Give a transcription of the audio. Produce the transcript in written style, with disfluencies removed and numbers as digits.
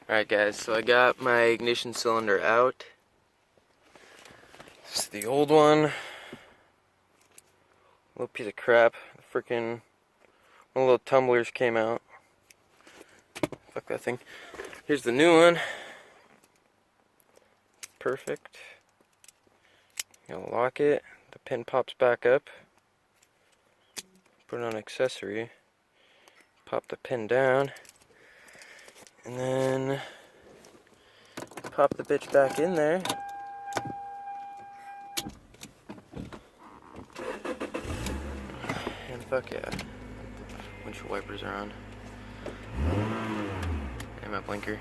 Alright guys, so I got my ignition cylinder out. This is the old one. Little piece of crap. Freaking one of the little tumblers came out. Fuck that thing. Here's the new one. Perfect. Gonna lock it. The pin pops back up. Put it on accessory. Pop the pin down. And then pop the bitch back in there. And fuck yeah. Windshield wipers are on. And my blinker.